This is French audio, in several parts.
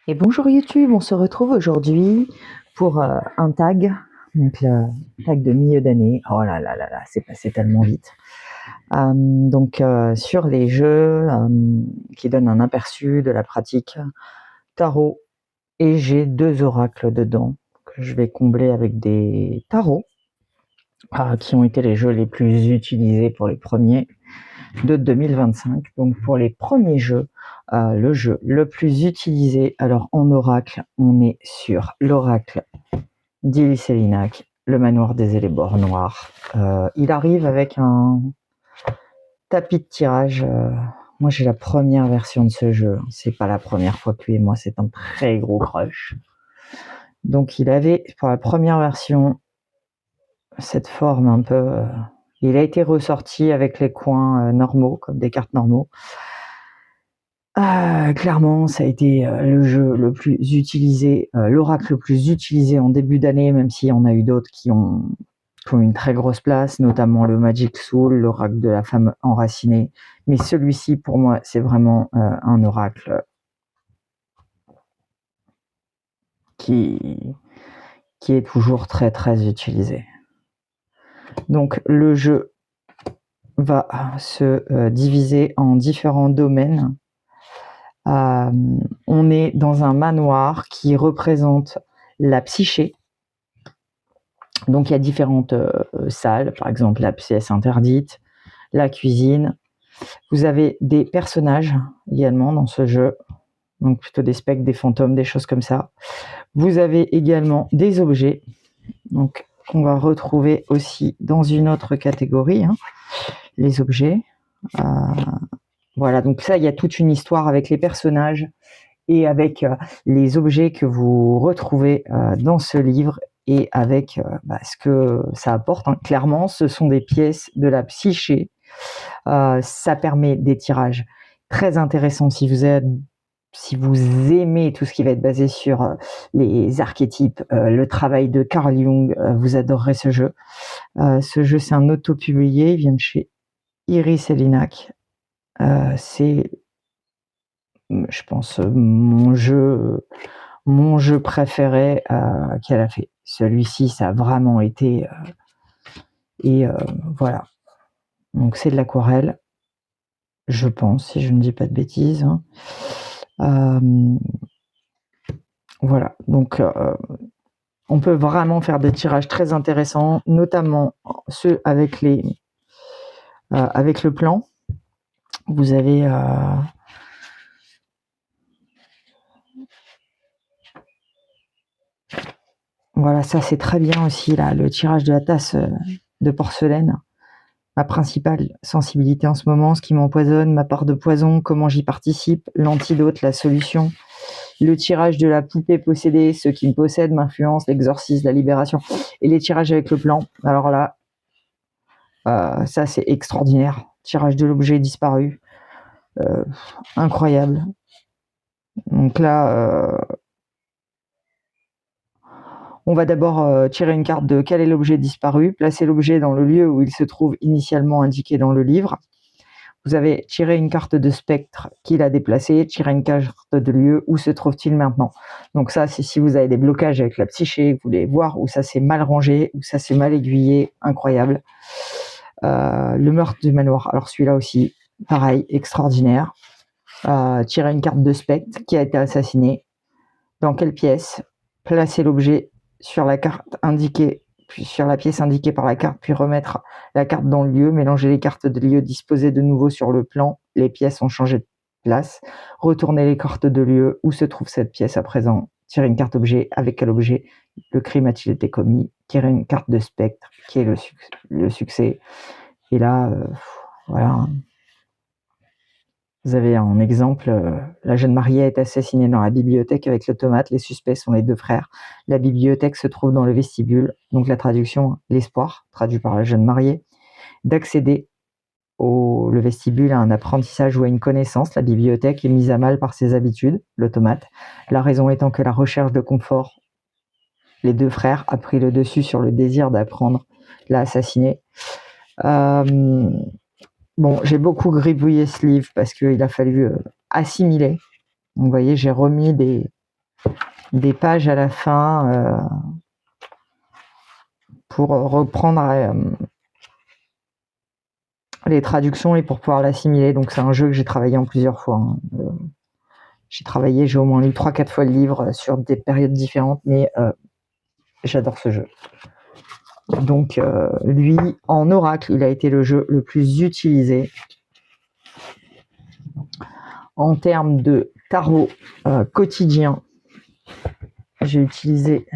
Et bonjour YouTube, on se retrouve aujourd'hui pour un tag, donc le tag de milieu d'année. Oh là là là là, c'est passé tellement vite. Sur les jeux qui donnent un aperçu de la pratique tarot, et j'ai 2 oracles dedans que je vais combler avec des tarots qui ont été les jeux les plus utilisés pour les premiers de 2025. Donc pour les premiers jeux, le jeu le plus utilisé, alors en oracle, on est sur l'oracle d'Ily-Selinac, le manoir des Élébores noirs. Il arrive avec un tapis de tirage. Moi j'ai la première version de ce jeu, c'est pas la première fois que lui et moi c'est un très gros crush. Donc il avait pour la première version cette forme un peu... il a été ressorti avec les coins normaux, comme des cartes normaux. Clairement, ça a été le jeu le plus utilisé, l'oracle le plus utilisé en début d'année, même s'il y en a eu d'autres qui ont une très grosse place, notamment le Magic Soul, l'oracle de la femme enracinée. Mais celui-ci, pour moi, c'est vraiment un oracle qui est toujours très très utilisé. Donc le jeu va se diviser en différents domaines. On est dans un manoir qui représente la psyché. Donc il y a différentes salles, par exemple la pièce interdite, la cuisine. Vous avez des personnages également dans ce jeu, donc plutôt des spectres, des fantômes, des choses comme ça. Vous avez également des objets, donc qu'on va retrouver aussi dans une autre catégorie, les objets. Voilà, donc ça, il y a toute une histoire avec les personnages et avec les objets que vous retrouvez dans ce livre et avec ce que ça apporte. Clairement, ce sont des pièces de la psyché. Ça permet des tirages très intéressants si vous aimez tout ce qui va être basé sur les archétypes, le travail de Carl Jung, vous adorerez ce jeu. Ce jeu, c'est un auto-publié, il vient de chezIly-Selinac. C'est, je pense, mon jeu préféré qu'elle a fait. Celui-ci, ça a vraiment été... voilà. Donc c'est de l'aquarelle, je pense, si je ne dis pas de bêtises. Voilà, donc on peut vraiment faire des tirages très intéressants, notamment ceux avec le plan. Vous avez... voilà, ça c'est très bien aussi, là, le tirage de la tasse de porcelaine. Ma principale sensibilité en ce moment, ce qui m'empoisonne, ma part de poison, comment j'y participe, l'antidote, la solution, le tirage de la poupée possédée, ce qui me possède m'influence, l'exorcisme, la libération, et les tirages avec le plan. Alors là, ça c'est extraordinaire. Tirage de l'objet disparu, incroyable. Donc là, on va d'abord tirer une carte de quel est l'objet disparu, placer l'objet dans le lieu où il se trouve initialement indiqué dans le livre. Vous avez tiré une carte de spectre qui l'a déplacé, tiré une carte de lieu, où se trouve-t-il maintenant? Donc ça, c'est si vous avez des blocages avec la psyché, vous voulez voir où ça s'est mal rangé, où ça s'est mal aiguillé, incroyable. Le meurtre du manoir, alors celui-là aussi, pareil, extraordinaire. Tirer une carte de spectre qui a été assassiné. Dans quelle pièce? Placer l'objet sur la carte indiquée, puis sur la pièce indiquée par la carte, puis remettre la carte dans le lieu, mélanger les cartes de lieu disposées de nouveau sur le plan, les pièces ont changé de place, retourner les cartes de lieu, où se trouve cette pièce à présent, tirer une carte objet, avec quel objet le crime a-t-il été commis, tirer une carte de spectre, qui est le succès, et là, voilà. Vous avez un exemple, la jeune mariée est assassinée dans la bibliothèque avec l'automate, les suspects sont les 2 frères. La bibliothèque se trouve dans le vestibule, donc la traduction, l'espoir, traduit par la jeune mariée, d'accéder le vestibule à un apprentissage ou à une connaissance. La bibliothèque est mise à mal par ses habitudes, l'automate. La raison étant que la recherche de confort, les 2 frères, a pris le dessus sur le désir d'apprendre, l'a assassiné. Bon, j'ai beaucoup gribouillé ce livre parce qu'il a fallu assimiler. Donc, vous voyez, j'ai remis des des pages à la fin pour reprendre les traductions et pour pouvoir l'assimiler. Donc c'est un jeu que j'ai travaillé en plusieurs fois. J'ai au moins lu 3-4 fois le livre sur des périodes différentes, mais j'adore ce jeu. Donc lui, en oracle, il a été le jeu le plus utilisé. En termes de tarot quotidien, j'ai utilisé...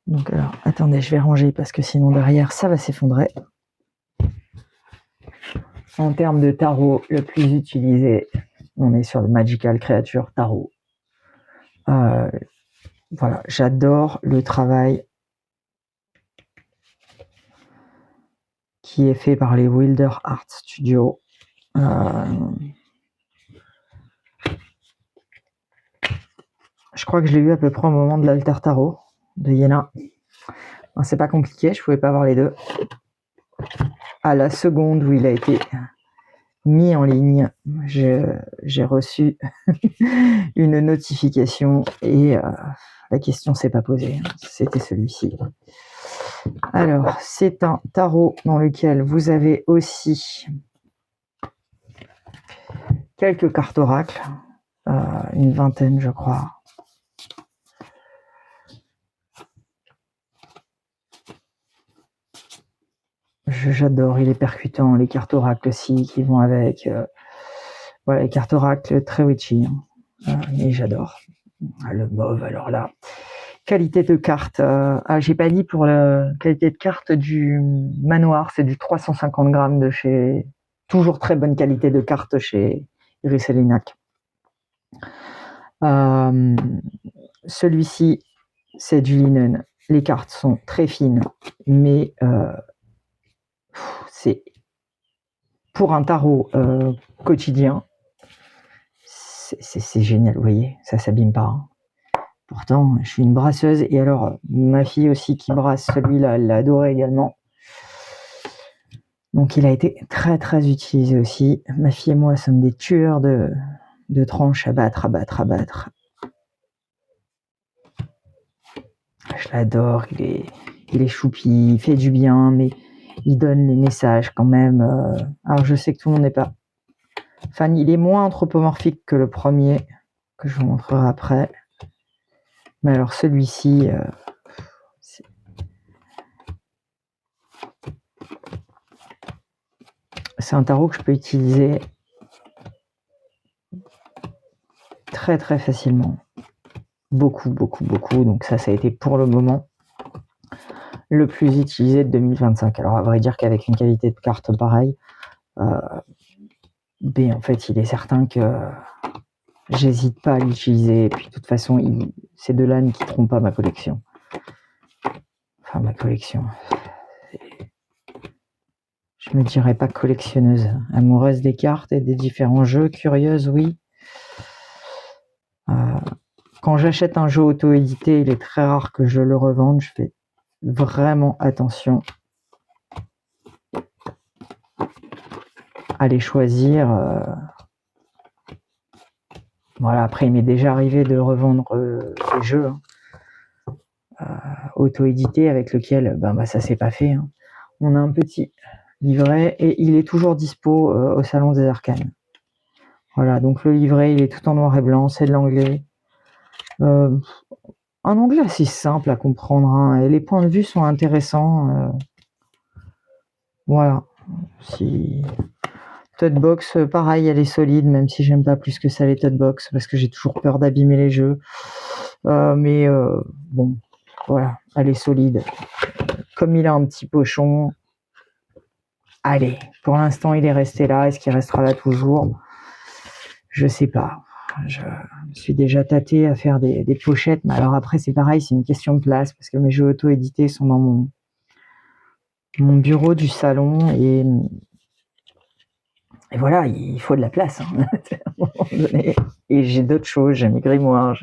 Donc alors, attendez, je vais ranger parce que sinon derrière, ça va s'effondrer. En termes de tarot, le plus utilisé, on est sur le Magical Creature Tarot. Voilà, j'adore le travail qui est fait par les Wilder Art Studio. Je crois que je l'ai eu à peu près au moment de l'Alter Tarot de Yéna. C'est pas compliqué, je pouvais pas avoir les deux. À la seconde où il a été mis en ligne, j'ai reçu une notification et la question s'est pas posée. C'était celui-ci. Alors, c'est un tarot dans lequel vous avez aussi quelques cartes oracles, une vingtaine, je crois. J'adore, il est percutant, les cartes oracles aussi qui vont avec. Voilà, les cartes oracles très witchy, mais j'adore. Le mauve, alors là. Qualité de carte. J'ai pas dit pour la qualité de carte du manoir, c'est du 350 grammes de chez. Toujours très bonne qualité de carte chez Iris Elinac. Celui-ci, c'est du linen. Les cartes sont très fines, mais c'est pour un tarot quotidien, c'est génial. Vous voyez, ça s'abîme pas. Pourtant, je suis une brasseuse. Et alors, ma fille aussi qui brasse celui-là, elle l'a adoré également. Donc, il a été très, très utilisé aussi. Ma fille et moi sommes des tueurs de tranches à battre. Je l'adore. Il est choupi, il fait du bien, mais il donne les messages quand même. Alors, je sais que tout le monde n'est pas fan. Il est moins anthropomorphique que le premier, que je vous montrerai après. Mais alors, celui-ci... c'est un tarot que je peux utiliser très très facilement. Beaucoup. Donc ça a été pour le moment le plus utilisé de 2025. Alors à vrai dire qu'avec une qualité de carte pareille, en fait il est certain que j'hésite pas à l'utiliser. Et puis de toute façon, ces deux-là ne quitteront pas ma collection. Enfin ma collection. Je me dirais pas collectionneuse. Amoureuse des cartes et des différents jeux. Curieuse, oui. Quand j'achète un jeu auto-édité, il est très rare que je le revende. Je fais vraiment attention à les choisir. Voilà, après, il m'est déjà arrivé de revendre des jeux auto-édités avec lesquels ça s'est pas fait. On a un petit livret et il est toujours dispo au Salon des Arcanes. Voilà, donc le livret, il est tout en noir et blanc, c'est de l'anglais. Un anglais assez simple à comprendre, et les points de vue sont intéressants. Voilà. Toadbox, pareil, elle est solide, même si j'aime pas plus que ça les Toadbox, parce que j'ai toujours peur d'abîmer les jeux. Mais bon, voilà, elle est solide. Comme il a un petit pochon, allez, pour l'instant il est resté là. Est-ce qu'il restera là toujours? Je sais pas. Je me suis déjà tâté à faire des pochettes, mais alors après c'est pareil, c'est une question de place, parce que mes jeux auto-édités sont dans mon bureau du salon, et voilà, il faut de la place à un moment donné. Et j'ai d'autres choses, j'ai mes grimoires,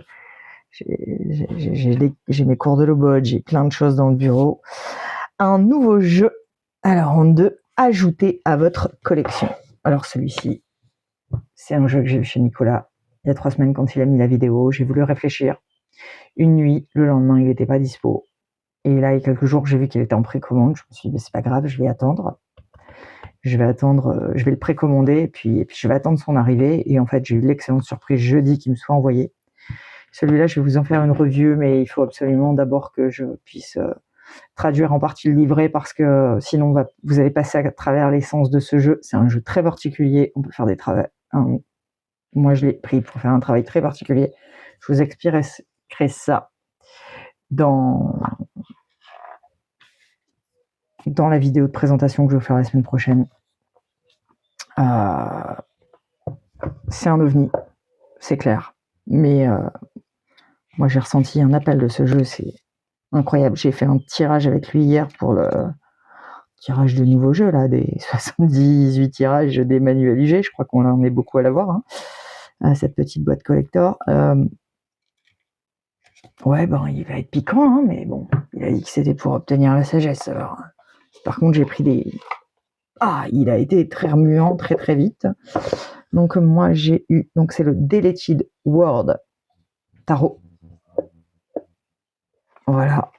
j'ai mes cours de lobot, j'ai plein de choses dans le bureau. Un nouveau jeu, alors en 2, ajouter à votre collection. Alors celui-ci, c'est un jeu que j'ai vu chez Nicolas il y a 3 semaines quand il a mis la vidéo. J'ai voulu réfléchir. une nuit. Le lendemain, il n'était pas dispo. Et là, il y a quelques jours, j'ai vu qu'il était en précommande. Je me suis dit, mais c'est pas grave, je vais attendre. Je vais le précommander et puis je vais attendre son arrivée. Et en fait, j'ai eu l'excellente surprise jeudi qu'il me soit envoyé. Celui-là, je vais vous en faire une review, mais il faut absolument d'abord que je puisse traduire en partie le livret parce que sinon vous allez passer à travers l'essence de ce jeu. C'est un jeu très particulier. On peut faire des travaux. Moi, je l'ai pris pour faire un travail très particulier. Je vous expliquerai ça dans la vidéo de présentation que je vais faire la semaine prochaine. C'est un ovni, c'est clair. Mais moi, j'ai ressenti un appel de ce jeu, c'est incroyable. J'ai fait un tirage avec lui hier pour le tirage de nouveaux jeux, là, des 78 tirages des manuels IG. Je crois qu'on en est beaucoup à l'avoir, hein, cette petite boîte collector. Ouais, bon, il va être piquant, hein, mais bon, il a dit que c'était pour obtenir la sagesse. Alors, par contre, j'ai pris des... il a été très remuant, très très vite. Donc moi, j'ai eu... Donc c'est le Deleted World Tarot. Voilà.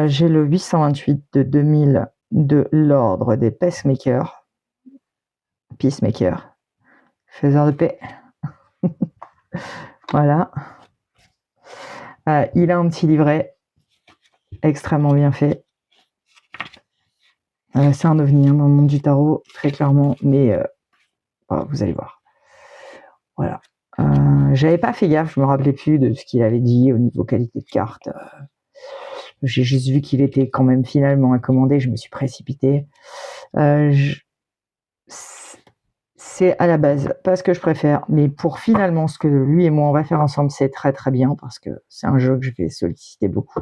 J'ai le 828 de 2000 de l'ordre des Peacemakers. Faiseur de paix. Voilà. Il a un petit livret extrêmement bien fait. C'est un ovni, hein, dans le monde du tarot, très clairement, mais vous allez voir. Voilà. J'avais pas fait gaffe, je me rappelais plus de ce qu'il avait dit au niveau qualité de carte. J'ai juste vu qu'il était quand même finalement à commander, je me suis précipité. C'est à la base pas ce que je préfère, mais pour finalement ce que lui et moi on va faire ensemble, c'est très très bien parce que c'est un jeu que je vais solliciter beaucoup.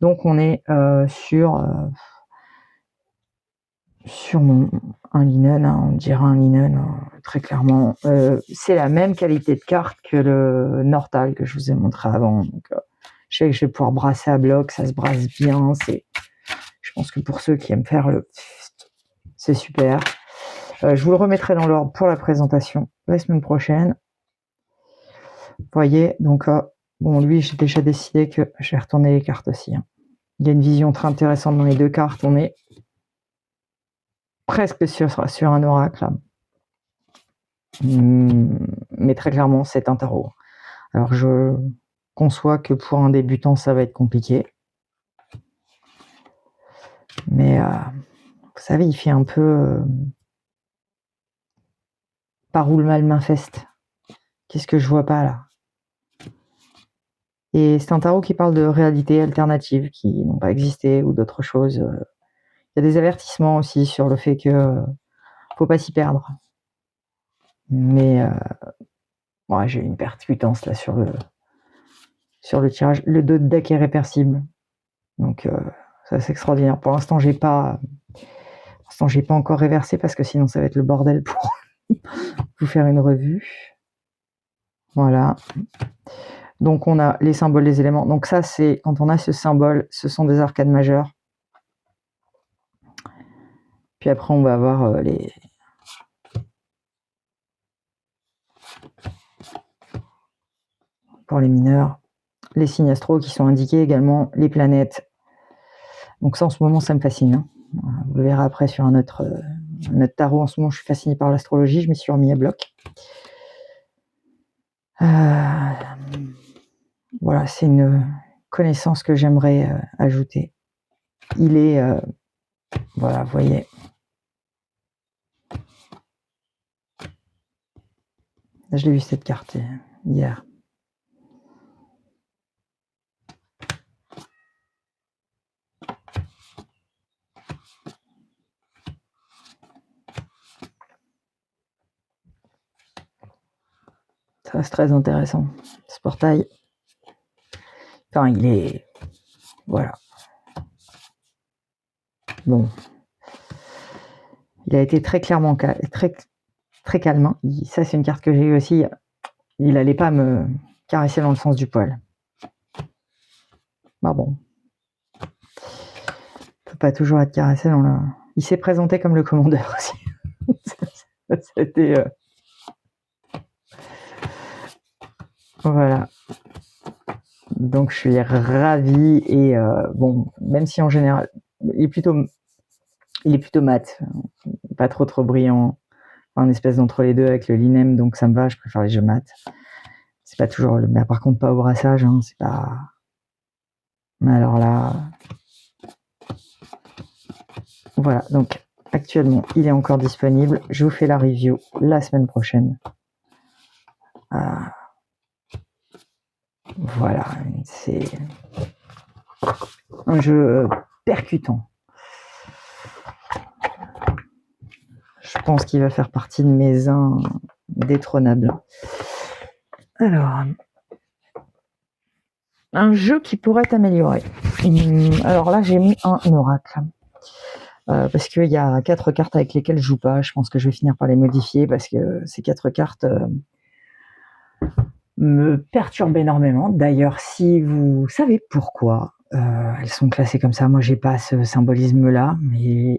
Donc on est sur un linen, hein, on dirait un linen, très clairement. C'est la même qualité de carte que le Nortal que je vous ai montré avant. Donc, je sais que je vais pouvoir brasser à bloc, ça se brasse bien. Je pense que pour ceux qui aiment faire c'est super. Je vous le remettrai dans l'ordre pour la présentation la semaine prochaine. Vous voyez, donc, bon, lui, j'ai déjà décidé que je vais retourner les cartes aussi, hein. Il y a une vision très intéressante dans les deux cartes. On est presque sur un oracle, là. Mais très clairement, c'est un tarot. Alors, je conçois que pour un débutant, ça va être compliqué. Mais, vous savez, il fait un peu par où le mal m'infeste. Qu'est-ce que je vois pas, là? Et c'est un tarot qui parle de réalités alternatives qui n'ont pas existé ou d'autres choses. Il y a des avertissements aussi sur le fait que faut pas s'y perdre. Mais j'ai eu une percutance là sur le tirage. Le dos de deck est réversible. Donc ça c'est extraordinaire. Pour l'instant, j'ai pas encore réversé parce que sinon ça va être le bordel pour vous faire une revue. Voilà. Donc on a les symboles, les éléments. Donc ça c'est quand on a ce symbole, ce sont des arcades majeures. Puis après on va avoir les pour les mineurs, les signes astro qui sont indiqués également, les planètes. Donc ça en ce moment ça me fascine, hein. Vous le verrez après sur un autre tarot. En ce moment je suis fasciné par l'astrologie, je m'y suis remis à bloc. Voilà, c'est une connaissance que j'aimerais ajouter. Il est voilà, vous voyez. Je l'ai vu cette carte hier. Ça c'est très intéressant, ce portail. Enfin, il est... Voilà. Bon. Il a été très clairement très, très calme. Ça, c'est une carte que j'ai eue aussi. Il n'allait pas me caresser dans le sens du poil. Bah bon. Il ne peut pas toujours être caressé dans la... Il s'est présenté comme le commandeur aussi. C'était... Voilà. Donc je suis ravi et bon, même si en général il est plutôt mat, pas trop brillant, un espèce d'entre les deux avec le linem, donc ça me va, je préfère les jeux mat. C'est pas toujours le, mais par contre pas au brassage, hein, c'est pas. Mais alors là, voilà. Donc actuellement, il est encore disponible. Je vous fais la review la semaine prochaine. Voilà, c'est un jeu percutant. Je pense qu'il va faire partie de mes indétrônables. Alors, un jeu qui pourrait améliorer. Alors là, j'ai mis un oracle. Parce qu'il y a 4 cartes avec lesquelles je joue pas. Je pense que je vais finir par les modifier parce que ces 4 cartes me perturbent énormément. D'ailleurs, si vous savez pourquoi elles sont classées comme ça, moi j'ai pas ce symbolisme-là.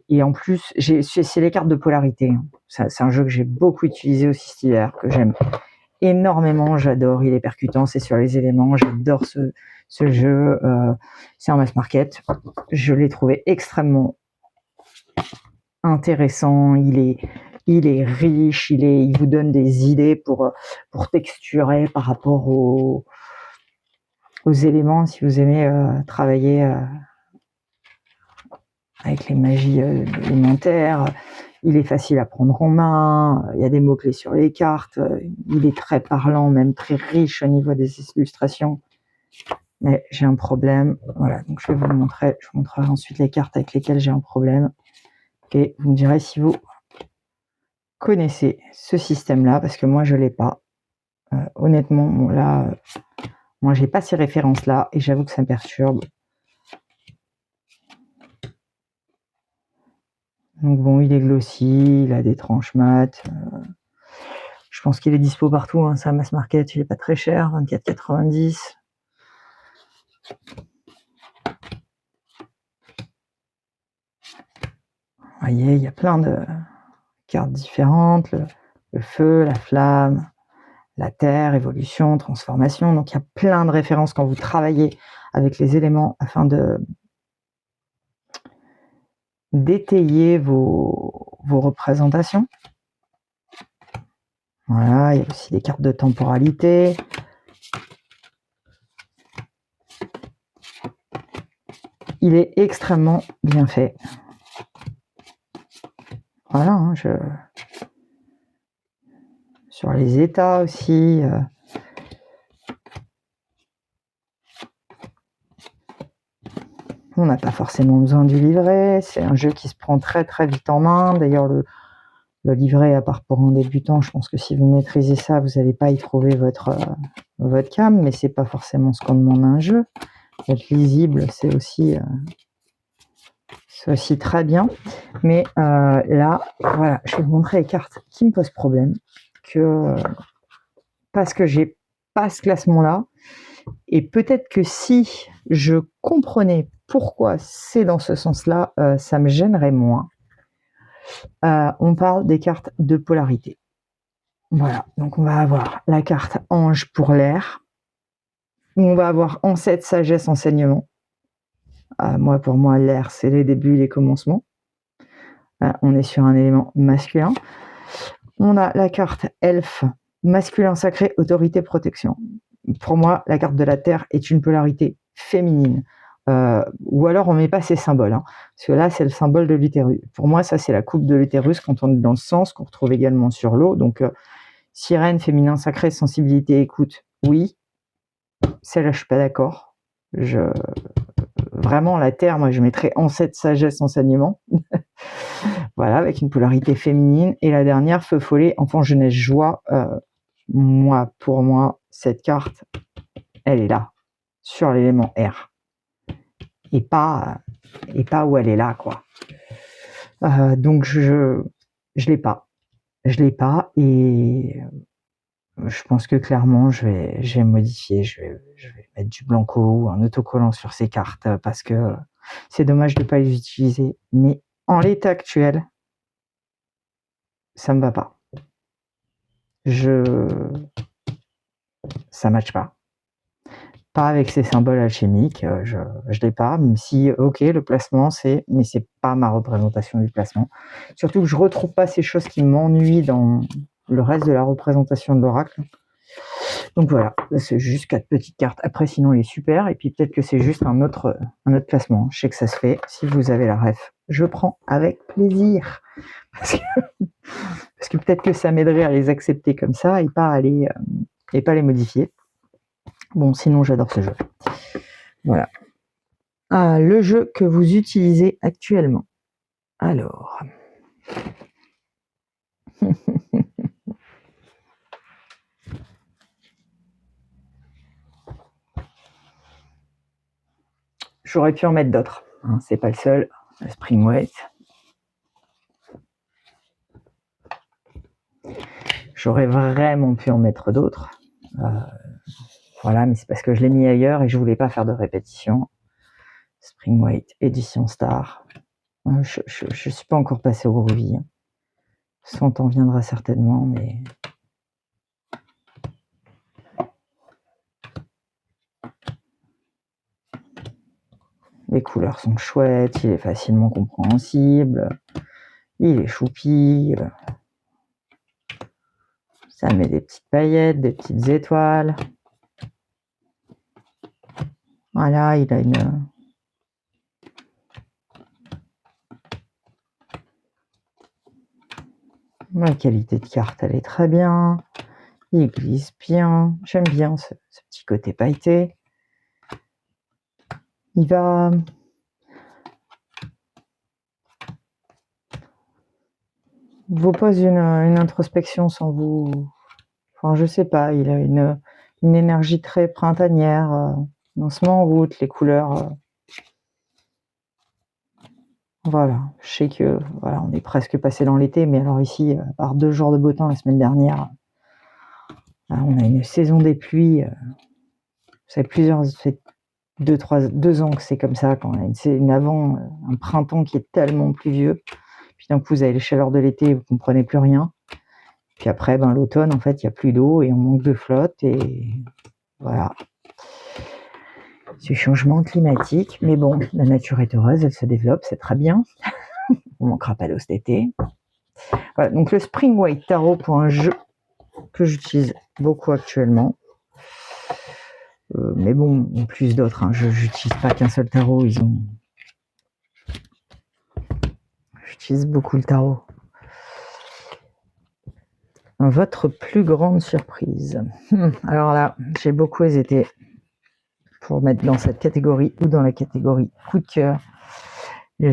Et en plus, c'est les cartes de polarité. C'est un jeu que j'ai beaucoup utilisé aussi cet hiver, que j'aime énormément. J'adore, il est percutant, c'est sur les éléments. J'adore ce jeu. C'est un mass market. Je l'ai trouvé extrêmement intéressant, il est riche, il vous donne des idées pour texturer par rapport aux éléments, si vous aimez travailler avec les magies élémentaires. Il est facile à prendre en main, il y a des mots-clés sur les cartes, il est très parlant, même très riche au niveau des illustrations. Mais j'ai un problème, voilà, donc je vais vous le montrer, je vous montrerai ensuite les cartes avec lesquelles j'ai un problème, et vous me direz si vous connaissez ce système-là, parce que moi je l'ai pas. Honnêtement, bon, là, moi j'ai pas ces références-là et j'avoue que ça me perturbe. Donc bon, il est glossy, il a des tranches mat. Je pense qu'il est dispo partout, hein, c'est un mass market, il est pas très cher, 24,90. Vous voyez, il y a plein de cartes différentes, le feu, la flamme, la terre, évolution, transformation. Donc il y a plein de références quand vous travaillez avec les éléments afin d'étayer vos représentations. Voilà, il y a aussi des cartes de temporalité. Il est extrêmement bien fait. Voilà, hein, sur les états aussi. On n'a pas forcément besoin du livret. C'est un jeu qui se prend très très vite en main. D'ailleurs, le livret, à part pour un débutant, je pense que si vous maîtrisez ça, vous n'allez pas y trouver votre cam, mais c'est pas forcément ce qu'on demande à un jeu. Être lisible, c'est aussi très bien. Mais là, voilà, je vais vous montrer les cartes qui me posent problème. Parce que j'ai pas ce classement-là. Et peut-être que si je comprenais pourquoi c'est dans ce sens-là, ça me gênerait moins. On parle des cartes de polarité. Voilà, donc on va avoir la carte Ange pour l'air. On va avoir Ancêtre, Sagesse, Enseignement. Pour moi, l'air, c'est les débuts, les commencements. On est sur un élément masculin. On a la carte Elfe, masculin sacré, autorité, protection. Pour moi, la carte de la Terre est une polarité féminine. Ou alors on met pas ces symboles, hein, parce que là c'est le symbole de l'utérus. Pour moi, ça c'est la coupe de l'utérus quand on est dans le sens, qu'on retrouve également sur l'eau. Donc sirène, féminin sacré, sensibilité, écoute, oui. Celle-là, je suis pas d'accord. Vraiment, la Terre, moi je mettrais ancêtre, sagesse, enseignement. Voilà, avec une polarité féminine. Et la dernière, feu follet, enfant, jeunesse, joie. Pour moi, cette carte, elle est là, sur l'élément R. Et pas où elle est là, quoi. Donc je l'ai pas. Je l'ai pas et je pense que clairement je vais modifier. Je vais mettre du blanco ou un autocollant sur ces cartes parce que c'est dommage de pas les utiliser. Mais en l'état actuel, ça me va pas. Ça matche pas. Pas avec ces symboles alchimiques, je l'ai pas, même si, OK, le placement, mais c'est pas ma représentation du placement. Surtout que je retrouve pas ces choses qui m'ennuient dans le reste de la représentation de l'oracle. Donc voilà, c'est juste 4 petites cartes. Après, sinon, il est super. Et puis peut-être que c'est juste un autre placement. Je sais que ça se fait. Si vous avez la ref, je prends avec plaisir. Parce que peut-être que ça m'aiderait à les accepter comme ça et pas les modifier. Bon, sinon, j'adore ce jeu. Voilà. Ah, le jeu que vous utilisez actuellement. Alors. J'aurais pu en mettre d'autres. Hein, c'est pas le seul. Le Springweight. J'aurais vraiment pu en mettre d'autres. Voilà, mais c'est parce que je l'ai mis ailleurs et je voulais pas faire de répétition. Springweight, édition Star. Je suis pas encore passé au Groovy. Son temps viendra certainement, mais... Les couleurs sont chouettes, il est facilement compréhensible, il est choupi, ça met des petites paillettes, des petites étoiles. Voilà, il a une... La qualité de carte, elle est très bien. Il glisse bien. J'aime bien ce petit côté pailleté. Il va... vous pose une introspection sans vous... Enfin, je sais pas, il a une énergie très printanière. On se met en route, les couleurs... Voilà, je sais que voilà, on est presque passé dans l'été, mais alors ici, par 2 jours de beau temps la semaine dernière, on a une saison des pluies. Ça fait 2 ans que c'est comme ça, quand on a un printemps qui est tellement pluvieux. Puis d'un coup, vous avez les chaleurs de l'été, vous ne comprenez plus rien. Puis après, l'automne, en fait, il n'y a plus d'eau et on manque de flotte. Et voilà. Ce changement climatique. Mais bon, la nature est heureuse, elle se développe, c'est très bien. On ne manquera pas d'eau cet été. Voilà, donc le Springweight Tarot pour un jeu que j'utilise beaucoup actuellement. Mais bon, en plus d'autres, hein, je n'utilise pas qu'un seul tarot, j'utilise beaucoup le tarot. Votre plus grande surprise. Alors là, j'ai beaucoup hésité pour mettre dans cette catégorie ou dans la catégorie coup de cœur. Et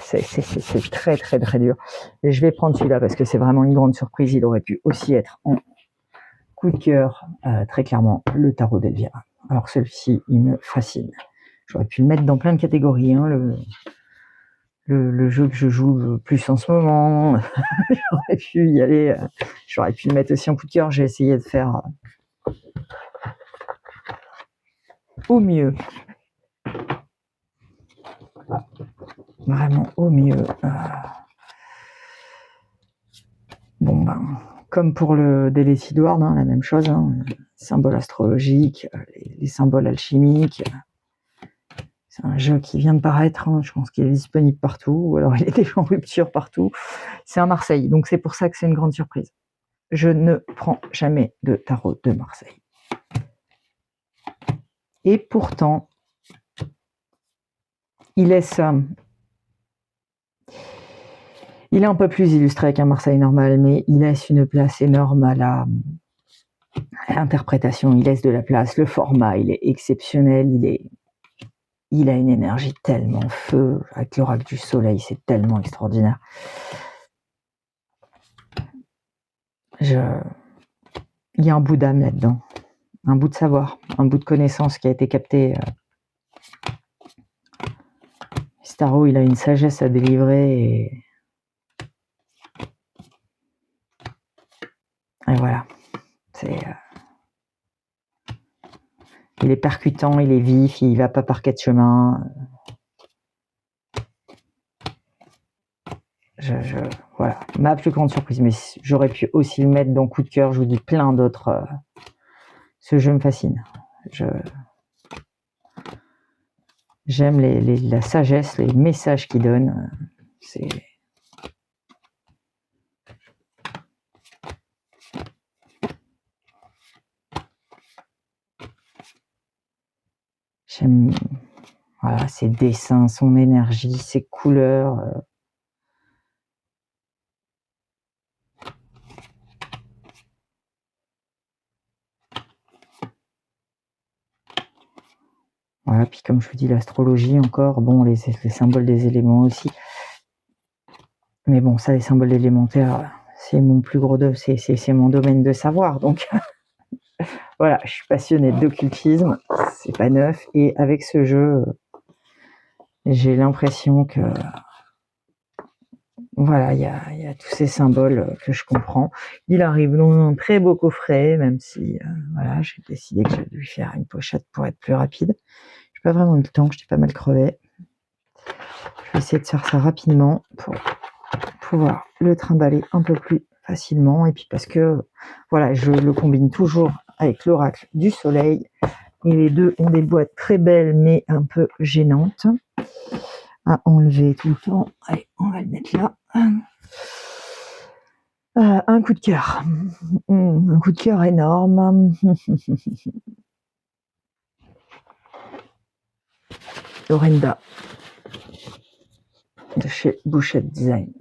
c'est très très très dur. Et je vais prendre celui-là parce que c'est vraiment une grande surprise. Il aurait pu aussi être en coup de cœur, très clairement, le tarot d'Elvira. Alors celui-ci, il me fascine. J'aurais pu le mettre dans plein de catégories, hein, le jeu que je joue plus en ce moment. J'aurais pu y aller. J'aurais pu le mettre aussi en coup de cœur. J'ai essayé de faire au mieux. Vraiment au mieux. Bon, comme pour le Délaissé d'Edward, hein, la même chose. Hein, symboles astrologiques, les symboles alchimiques. C'est un jeu qui vient de paraître. Hein, je pense qu'il est disponible partout. Ou alors il est déjà en rupture partout. C'est à Marseille. Donc c'est pour ça que c'est une grande surprise. Je ne prends jamais de tarot de Marseille. Et pourtant, il est un peu plus illustré qu'un Marseille normal, mais il laisse une place énorme à l'interprétation. Il laisse de la place. Le format, il est exceptionnel. Il a une énergie tellement feu. Avec l'oracle du soleil, c'est tellement extraordinaire. Il y a un bout d'âme là-dedans. Un bout de savoir, un bout de connaissance qui a été capté. Starro, il a une sagesse à délivrer et voilà. Il est percutant, il est vif, il va pas par quatre chemins. Voilà, ma plus grande surprise, mais j'aurais pu aussi le mettre dans coup de cœur, je vous dis plein d'autres. Ce jeu me fascine. J'aime la sagesse, les messages qu'il donne. J'aime voilà, ses dessins, son énergie, ses couleurs. Voilà, puis comme je vous dis, l'astrologie encore, bon, les symboles des éléments aussi. Mais bon, ça, les symboles élémentaires, c'est mon plus gros c'est mon domaine de savoir. Donc voilà, je suis passionnée d'occultisme, c'est pas neuf. Et avec ce jeu, j'ai l'impression que voilà, il y a tous ces symboles que je comprends. Il arrive dans un très beau coffret, même si voilà, j'ai décidé que j'allais lui faire une pochette pour être plus rapide. J'ai pas vraiment eu le temps, que j'étais pas mal crevée. Je vais essayer de faire ça rapidement pour pouvoir le trimballer un peu plus facilement. Et puis parce que voilà, je le combine toujours avec l'oracle du soleil. Et les deux ont des boîtes très belles mais un peu gênantes à enlever tout le temps. Allez, on va le mettre là. Un coup de cœur. Un coup de cœur énorme. Lorenda de chez Bouchette Design.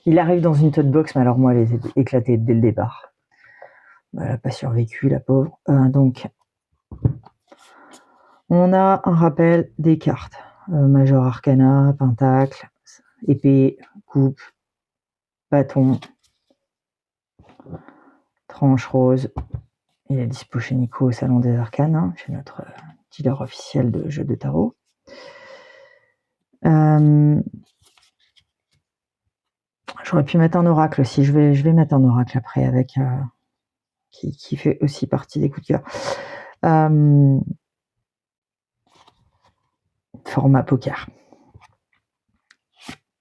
Il arrive dans une tote box, mais alors moi, elle est éclatée dès le départ. Elle n'a pas survécu, la pauvre. Donc, on a un rappel des cartes. Major Arcana, Pentacle, épée, coupe, bâton, tranche rose. Il est dispo chez Nico au Salon des Arcanes, chez notre dealer officiel de jeux de tarot. J'aurais pu mettre un oracle aussi. Je vais mettre un oracle après avec qui fait aussi partie des coups de cœur. Format poker.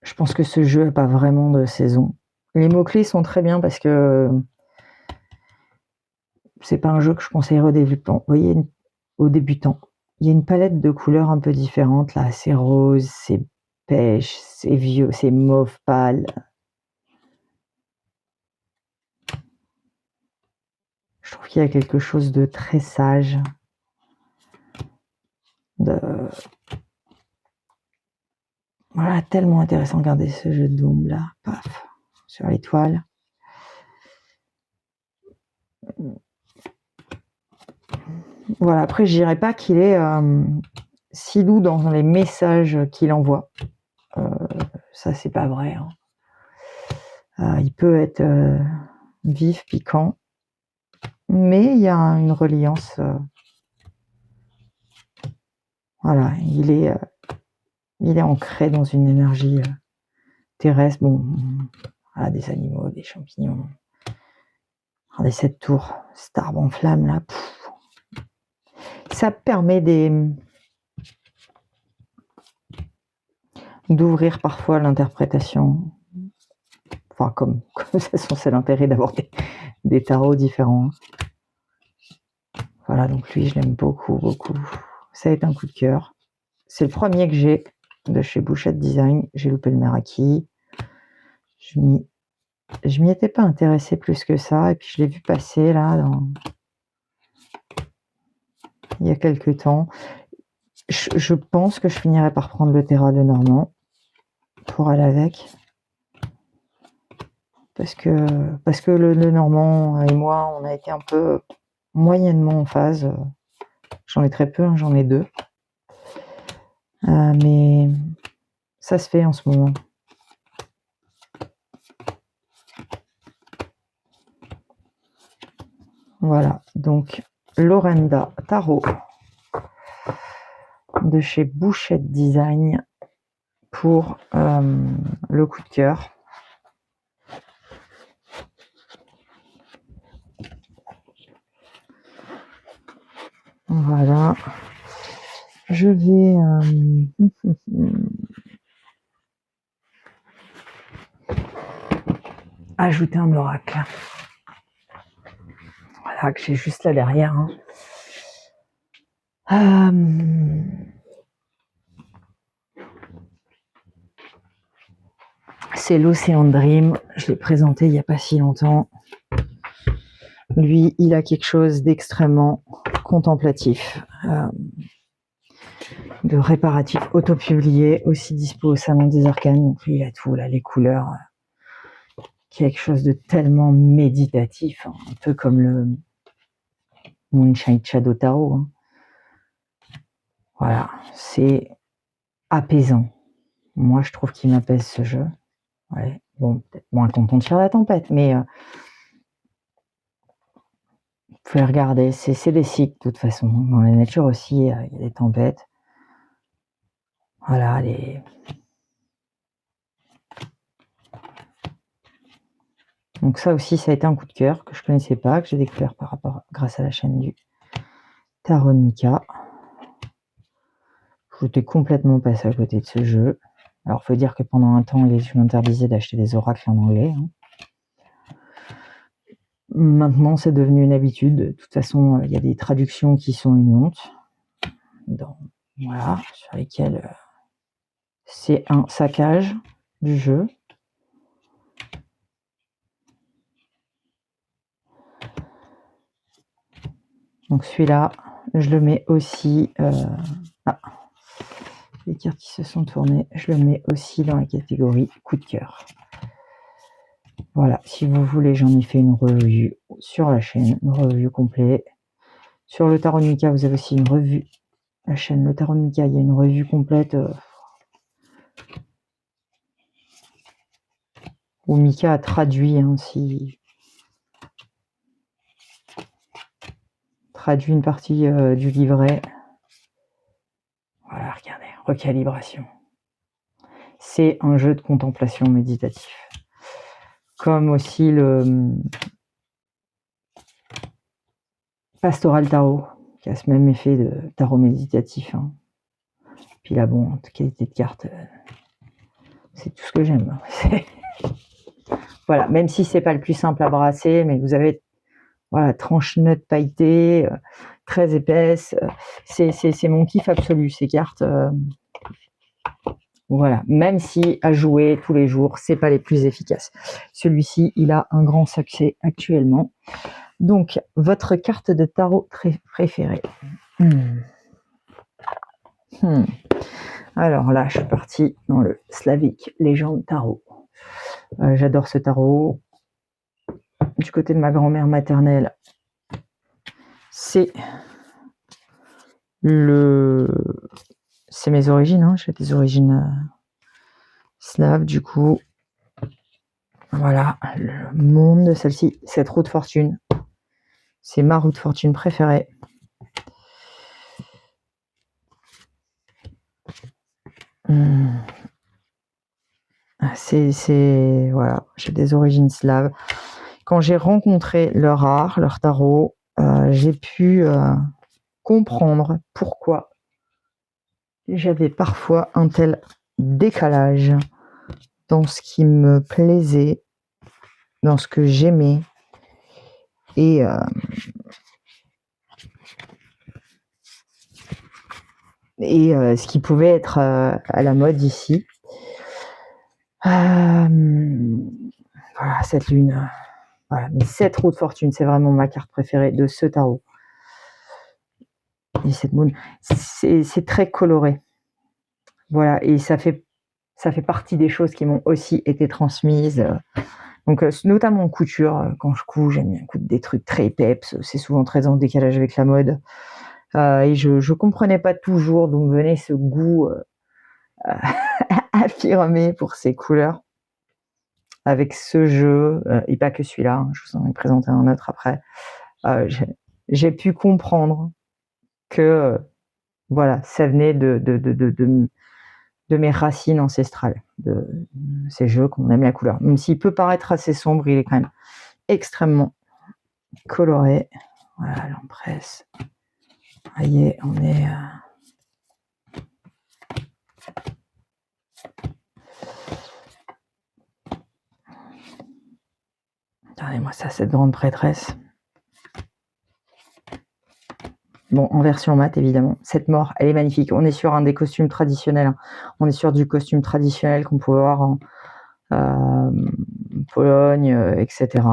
Je pense que ce jeu n'a pas vraiment de saison. Les mots-clés sont très bien parce que c'est pas un jeu que je conseillerais aux débutants. Vous voyez, aux débutants, il y a une palette de couleurs un peu différentes là. C'est rose, c'est pêche, c'est vieux, c'est mauve pâle. Je trouve qu'il y a quelque chose de très sage, voilà, tellement intéressant. Regardez ce jeu d'ombre là, paf, sur l'étoile. Voilà, après je dirais pas qu'il est si doux dans les messages qu'il envoie. Ça c'est pas vrai. Hein. Il peut être vif, piquant, mais il y a une reliance. Voilà, il est ancré dans une énergie terrestre. Bon, voilà, des animaux, des champignons. Regardez cette tour, cette arbre en flamme là. Ça permet d'ouvrir parfois l'interprétation. Enfin, comme c'est l'intérêt d'avoir des tarots différents. Voilà, donc lui, je l'aime beaucoup, beaucoup. Ça a été un coup de cœur. C'est le premier que j'ai de chez Bouchette Design. J'ai loupé le Meraki. Je m'y étais pas intéressée plus que ça. Et puis, je l'ai vu passer là, il y a quelques temps. Je pense que je finirai par prendre le Terra de Normand pour aller avec. Parce que le Normand et moi, on a été un peu moyennement en phase. J'en ai très peu, hein, j'en ai 2. Mais ça se fait en ce moment. Voilà, donc Lorenda Tarot de chez Bouchette Design pour le coup de cœur. Voilà. Je vais ajouter un oracle. Voilà, que j'ai juste là derrière. C'est l'Océan Dream. Je l'ai présenté il n'y a pas si longtemps. Lui, il a quelque chose d'extrêmement contemplatif, de réparatif auto-publié, aussi dispo au Salon des Arcanes. Donc lui, il a tout, là, les couleurs. Quelque chose de tellement méditatif, un peu comme le Moonshine Shadow Tarot. Voilà, c'est apaisant. Moi, je trouve qu'il m'apaise ce jeu. Ouais. Bon, peut-être moins quand on tire la tempête, mais vous pouvez regarder, c'est des cycles de toute façon. Dans la nature aussi, il y a des tempêtes. Voilà, Donc ça aussi, ça a été un coup de cœur que je connaissais pas, que j'ai découvert grâce à la chaîne du Tarot de Mika. J'étais complètement passé à côté de ce jeu. Alors, faut dire que pendant un temps, je m'interdisais d'acheter des oracles en anglais. Maintenant, c'est devenu une habitude. De toute façon, il y a des traductions qui sont une honte. Voilà, sur lesquelles c'est un saccage du jeu. Donc celui-là, je le mets aussi... les cartes qui se sont tournées, je le mets aussi dans la catégorie coup de cœur. Voilà, si vous voulez, j'en ai fait une revue sur la chaîne, une revue complète. Sur le Tarot de Mika, vous avez aussi une revue. La chaîne Le Tarot de Mika, il y a une revue complète où Mika a traduit traduit une partie du livret. Voilà, regardez, recalibration. C'est un jeu de contemplation méditatif. Comme aussi le Pastoral Tarot, qui a ce même effet de tarot méditatif. Puis là, bon, qualité de carte, c'est tout ce que j'aime. Voilà, même si c'est pas le plus simple à brasser, mais vous avez voilà, tranche-note pailletée, très épaisse. C'est mon kiff absolu, ces cartes. Voilà, même si à jouer tous les jours, c'est pas les plus efficaces. Celui-ci, il a un grand succès actuellement. Donc, votre carte de tarot préférée. Alors là, je suis partie dans le Slavic Légende Tarot. J'adore ce tarot. Du côté de ma grand-mère maternelle, c'est mes origines. J'ai des origines slaves, du coup. Voilà, le monde de celle-ci, cette roue de fortune. C'est ma roue de fortune préférée. Voilà, j'ai des origines slaves. Quand j'ai rencontré leur art, leur tarot, j'ai pu comprendre pourquoi j'avais parfois un tel décalage dans ce qui me plaisait, dans ce que j'aimais, et ce qui pouvait être à la mode ici. Voilà, cette lune. Voilà, mais cette roue de fortune, c'est vraiment ma carte préférée de ce tarot. Et cette moon, c'est très coloré. Voilà, et ça fait partie des choses qui m'ont aussi été transmises. Donc, notamment en couture, quand je couds, j'aime bien coudre des trucs très peps. C'est souvent très en décalage avec la mode. Et je comprenais pas toujours d'où me venait ce goût affirmé pour ces couleurs. Avec ce jeu, et pas que celui-là, je vous en ai présenté un autre après, j'ai pu comprendre que voilà, ça venait de mes racines ancestrales, de ces jeux qu'on aime la couleur. Même s'il peut paraître assez sombre, il est quand même extrêmement coloré. Voilà, l'empresse. Ça y est, on est... Regardez-moi ça, cette grande prêtresse. Bon, en version mat, évidemment. Cette mort, elle est magnifique. On est sur un des costumes traditionnels. Hein. On est sur du costume traditionnel qu'on pouvait voir en Pologne, etc.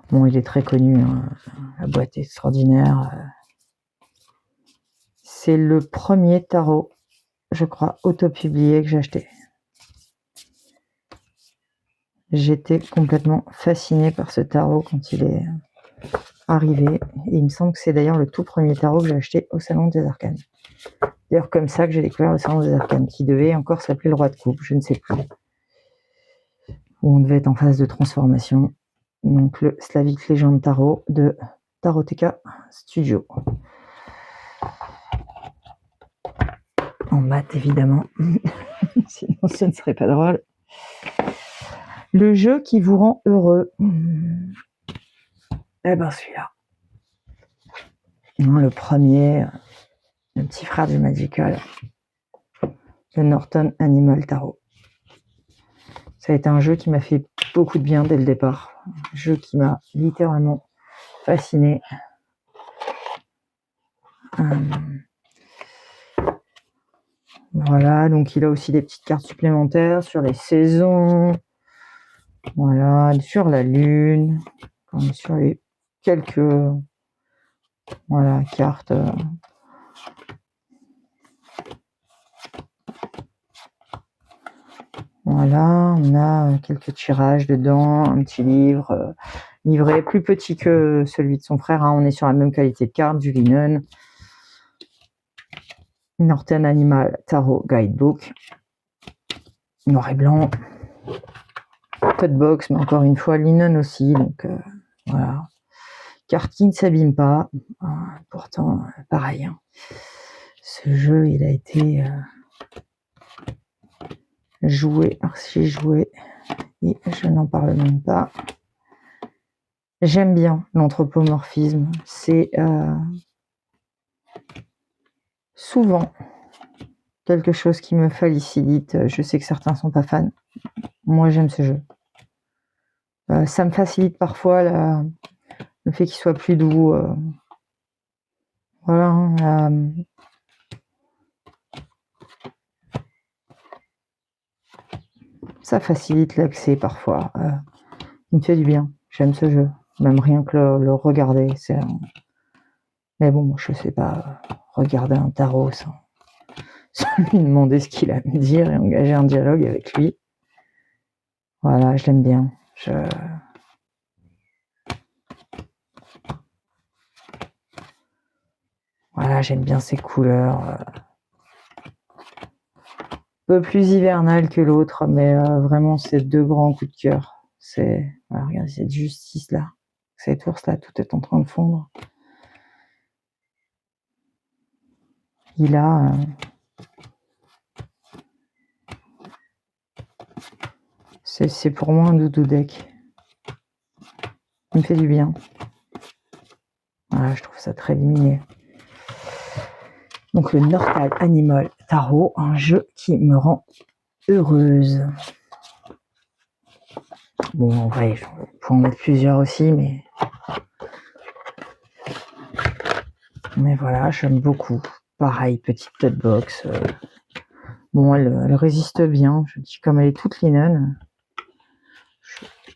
Bon, il est très connu. Hein. La boîte est extraordinaire. C'est le premier tarot, je crois, auto-publié que j'ai acheté. J'étais complètement fascinée par ce tarot quand il est arrivé. Et il me semble que c'est d'ailleurs le tout premier tarot que j'ai acheté au Salon des Arcanes. D'ailleurs, comme ça que j'ai découvert le Salon des Arcanes, qui devait encore s'appeler le Roi de Coupe, je ne sais plus. Où on devait être en phase de transformation. Donc le Slavic Legend Tarot de Taroteka Studio. En mat, évidemment. Sinon, ce ne serait pas drôle. Le jeu qui vous rend heureux. Eh ben, celui-là. Non, le premier, le petit frère du Magical. Le Norton Animal Tarot. Ça a été un jeu qui m'a fait beaucoup de bien dès le départ. Un jeu qui m'a littéralement fasciné. Voilà, donc il a aussi des petites cartes supplémentaires sur les saisons. Voilà, sur la lune. Sur les quelques cartes. Voilà, on a quelques tirages dedans, un petit livre, livret plus petit que celui de son frère. Hein. On est sur la même qualité de carte, du linen. Norton Animal Tarot Guidebook. Noir et blanc. Code box, mais encore une fois, linen aussi. Donc voilà. Carte qui ne s'abîme pas. Pourtant, pareil. Hein. Ce jeu, il a été joué, archi-joué. Et je n'en parle même pas. J'aime bien l'anthropomorphisme. C'est souvent quelque chose qui me facilite. Je sais que certains ne sont pas fans. Moi, j'aime ce jeu. Ça me facilite parfois le fait qu'il soit plus doux. Voilà. Ça facilite l'accès parfois. Il me fait du bien. J'aime ce jeu. Même rien que le regarder. Mais bon, je ne sais pas regarder un tarot sans lui demander ce qu'il a à me dire et engager un dialogue avec lui. Voilà, je l'aime bien. Voilà, j'aime bien ces couleurs. Un peu plus hivernales que l'autre, mais vraiment, c'est deux grands coups de cœur. Voilà, regardez cette justice-là. Cet ours-là, tout est en train de fondre. Il a... c'est pour moi un doudou deck. Il me fait du bien. Voilà, je trouve ça très lumineux. Donc le Norton Animal Tarot, un jeu qui me rend heureuse. Bon, en vrai, je peux en mettre plusieurs aussi, mais voilà, j'aime beaucoup. Pareil, petite tote box. Bon, elle résiste bien. Je dis comme elle est toute linen.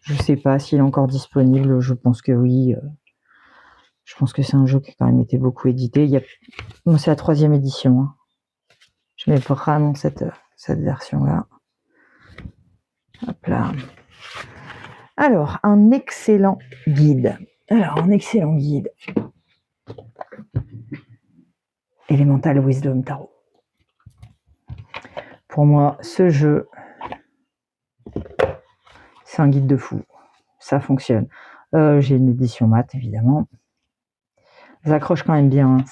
Je sais pas s'il est encore disponible. Je pense que oui. Je pense que c'est un jeu qui a quand même été beaucoup édité. Bon, c'est la 3e édition. Hein. Je mets vraiment cette version-là. Hop là. Alors, un excellent guide. Elemental Wisdom Tarot. Pour moi, ce jeu, c'est un guide de fou. Ça fonctionne. J'ai une édition mat, évidemment. Ça accroche quand même bien. Hein.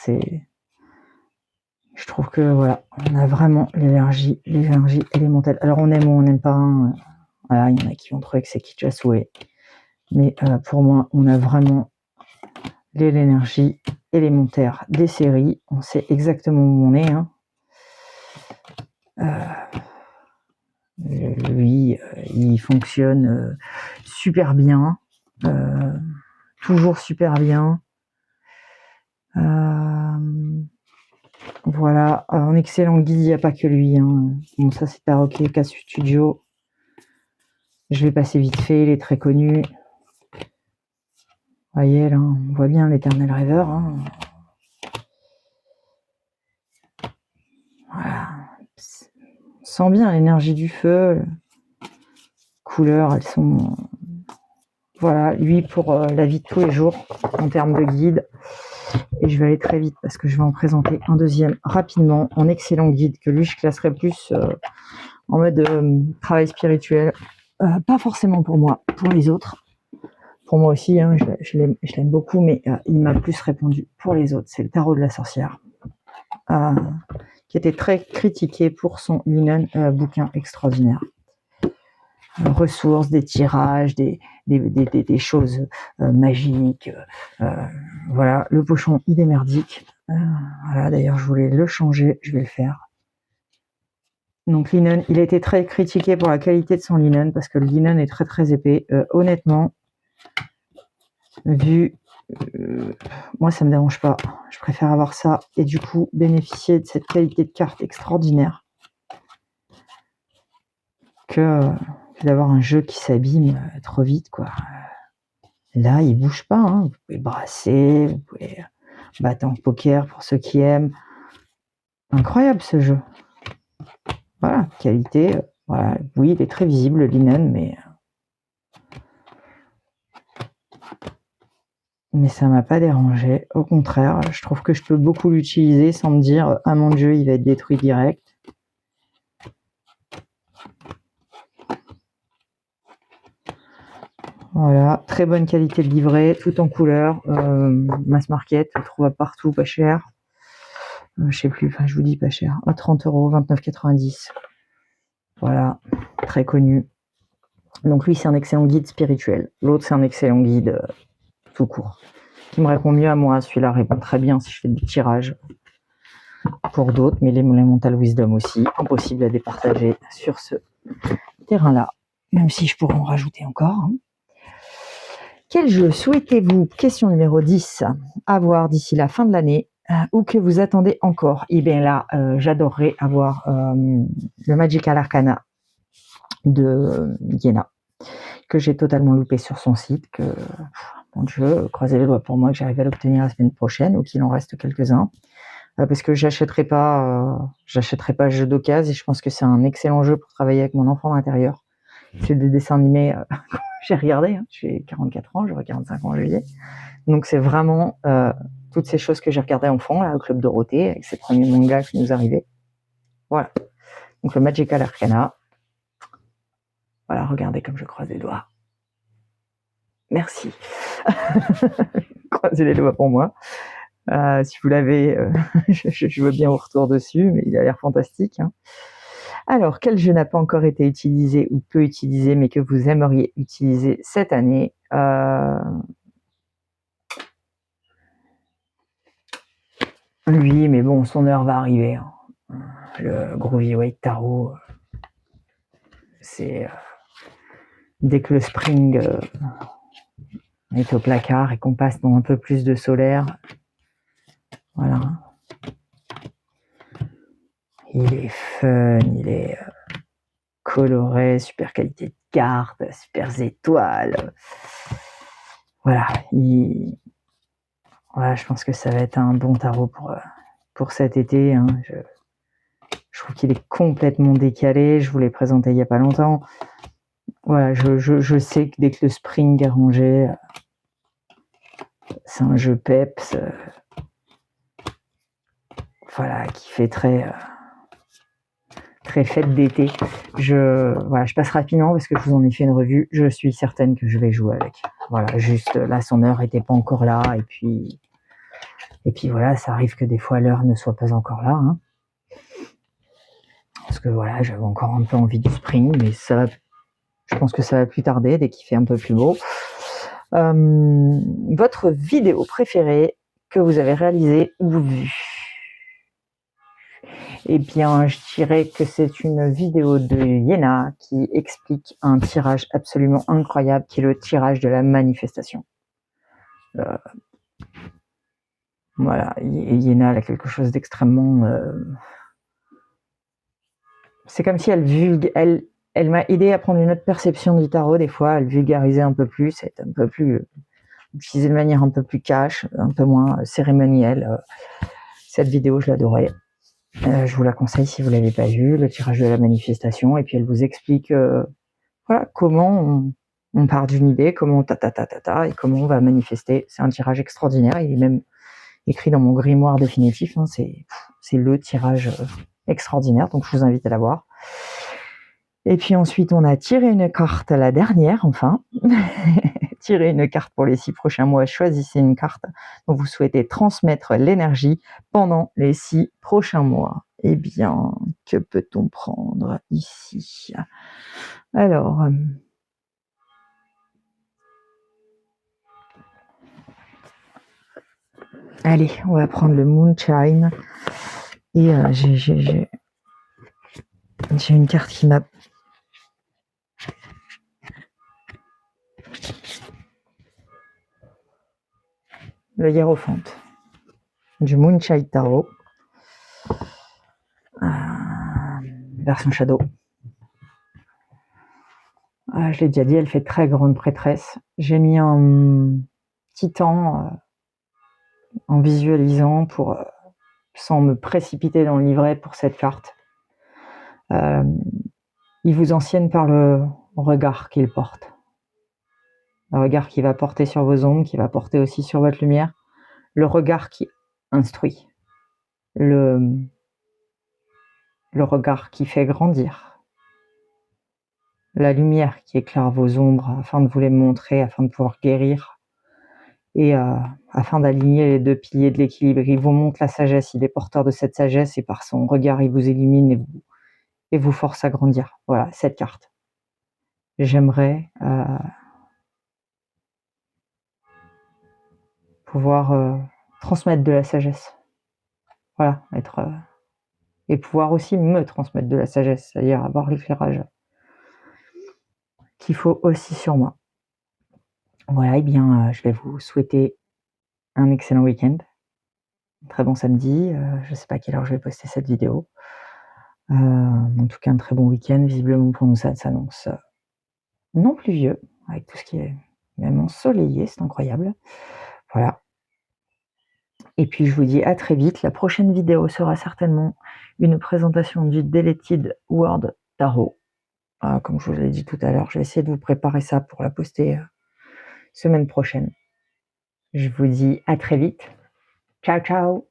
Je trouve que voilà, on a vraiment l'énergie élémentale. Alors on aime ou on n'aime pas. Hein. Voilà, il y en a qui vont trouver que c'est kitsch à souhait. Mais pour moi, on a vraiment l'énergie élémentaire des séries. On sait exactement où on est. Hein. Lui, il fonctionne super bien. Toujours super bien. Voilà, en excellent guide, il n'y a pas que lui. Hein. Bon, ça c'est Tarot Casu Studio. Je vais passer vite fait, il est très connu. Voyez, là, on voit bien l'éternel rêveur. Hein. Voilà. On sent bien l'énergie du feu. Couleurs, elles sont... Voilà, lui pour la vie de tous les jours, en termes de guide. Et je vais aller très vite parce que je vais en présenter un deuxième rapidement, en excellent guide, que lui je classerais plus en mode travail spirituel. Pas forcément pour moi, pour les autres. Pour moi aussi, hein, je l'aime beaucoup, mais il m'a plus répondu pour les autres. C'est le tarot de la sorcière, qui était très critiqué pour son Linen, bouquin extraordinaire. Ressources, des tirages, des choses magiques. Voilà, le pochon, il est merdique. Voilà, d'ailleurs, je voulais le changer, je vais le faire. Donc, Linen, il a été très critiqué pour la qualité de son Linen, parce que le Linen est très très épais. Honnêtement, moi ça me dérange pas, je préfère avoir ça et du coup bénéficier de cette qualité de carte extraordinaire que d'avoir un jeu qui s'abîme trop vite quoi. Là il bouge pas, hein. Vous pouvez brasser, vous pouvez battre en poker pour ceux qui aiment. Incroyable ce jeu. Voilà, qualité, voilà. Oui il est très visible le Linen, mais ça m'a pas dérangé. Au contraire, je trouve que je peux beaucoup l'utiliser sans me dire ah mon dieu il va être détruit direct. Voilà, très bonne qualité de livret, tout en couleur, mass market, on trouve partout, pas cher. Je sais plus, enfin je vous dis pas cher, à 30 €, 29,90. Voilà, très connu. Donc lui c'est un excellent guide spirituel, l'autre c'est un excellent guide tout court, qui me répond mieux à moi. Celui-là répond très bien si je fais du tirage pour d'autres, mais les Mental Wisdom aussi, impossible à départager sur ce terrain-là, même si je pourrais en rajouter encore. Hein. Quel jeu souhaitez-vous, question numéro 10, avoir d'ici la fin de l'année ou que vous attendez encore? Et bien là, j'adorerais avoir le Magical Arcana de Iena, que j'ai totalement loupé sur son site, que, mon Dieu, croisez les doigts pour moi que j'arrive à l'obtenir la semaine prochaine ou qu'il en reste quelques-uns. Parce que j'achèterai pas le jeu d'occasion et je pense que c'est un excellent jeu pour travailler avec mon enfant intérieur. C'est des dessins animés j'ai regardé, hein, j'ai 44 ans, j'aurai 45 ans en juillet. Donc c'est vraiment toutes ces choses que j'ai regardées enfant, là, au Club Dorothée, avec ces premiers mangas qui nous arrivaient. Voilà. Donc le Magical Arcana. Voilà, regardez comme je croise les doigts. Merci. Croisez les doigts pour moi. Si vous l'avez, je veux bien au retour dessus, mais il a l'air fantastique. Hein. Alors, quel jeu n'a pas encore été utilisé ou peu utilisé, mais que vous aimeriez utiliser cette année? Lui, mais bon, son heure va arriver. Hein. Le Groovy Weight Tarot, c'est dès que le spring est au placard et qu'on passe dans un peu plus de solaire. Voilà. Il est fun, il est coloré, super qualité de carte, super étoiles. Voilà, voilà, je pense que ça va être un bon tarot pour cet été. Hein. Je trouve qu'il est complètement décalé. Je vous l'ai présenté il n'y a pas longtemps. Voilà, je sais que dès que le spring est rangé, c'est un jeu peps. Voilà, qui fait très fête d'été. Je passe rapidement parce que je vous en ai fait une revue. Je suis certaine que je vais jouer avec. Voilà, juste là, son heure n'était pas encore là. Et puis voilà, ça arrive que des fois l'heure ne soit pas encore là. Hein. Parce que voilà, j'avais encore un peu envie du spring, mais ça va Je pense que ça va plus tarder dès qu'il fait un peu plus beau. Votre vidéo préférée que vous avez réalisée ou vue? Eh bien, je dirais que c'est une vidéo de Yéna qui explique un tirage absolument incroyable qui est le tirage de la manifestation. Voilà, Yéna elle a quelque chose d'extrêmement... C'est comme si elle m'a aidé à prendre une autre perception du tarot des fois, à le vulgariser un peu plus, être un peu plus... utiliser de manière un peu plus cash, un peu moins cérémonielle. Cette vidéo, je l'adorais. Je vous la conseille si vous l'avez pas vue, le tirage de la manifestation, et puis elle vous explique voilà, comment on part d'une idée, comment et comment on va manifester. C'est un tirage extraordinaire, il est même écrit dans mon grimoire définitif, hein, c'est le tirage extraordinaire, donc je vous invite à la voir. Et puis ensuite, on a tiré une carte, la dernière, enfin. Tirez une carte pour les 6 prochains mois, choisissez une carte dont vous souhaitez transmettre l'énergie pendant les 6 prochains mois. Eh bien, que peut-on prendre ici? Alors, allez, on va prendre le Moonshine. Et j'ai une carte qui m'a... Le Hiérophante du Moonshine Tarot. Version Shadow. Je l'ai déjà dit, elle fait très grande prêtresse. J'ai mis un petit temps en visualisant pour... sans me précipiter dans le livret pour cette carte. Il vous ancienne par le regard qu'il porte. Le regard qu'il va porter sur vos ombres, qui va porter aussi sur votre lumière. Le regard qui instruit. Le regard qui fait grandir. La lumière qui éclaire vos ombres afin de vous les montrer, afin de pouvoir guérir. Et afin d'aligner les deux piliers de l'équilibre. Il vous montre la sagesse, il est porteur de cette sagesse et par son regard, il vous illumine et vous force à grandir. Voilà, cette carte. J'aimerais pouvoir transmettre de la sagesse. Voilà, et pouvoir aussi me transmettre de la sagesse, c'est-à-dire avoir l'éclairage qu'il faut aussi sur moi. Voilà, et bien, je vais vous souhaiter un excellent week-end, un très bon samedi. Je ne sais pas à quelle heure je vais poster cette vidéo. En tout cas, un très bon week-end. Visiblement pour nous, ça s'annonce non pluvieux, avec tout ce qui est même ensoleillé, c'est incroyable. Voilà. Et puis, je vous dis à très vite. La prochaine vidéo sera certainement une présentation du Deleted Word Tarot. Comme je vous l'ai dit tout à l'heure, je vais essayer de vous préparer ça pour la poster semaine prochaine. Je vous dis à très vite. Ciao, ciao!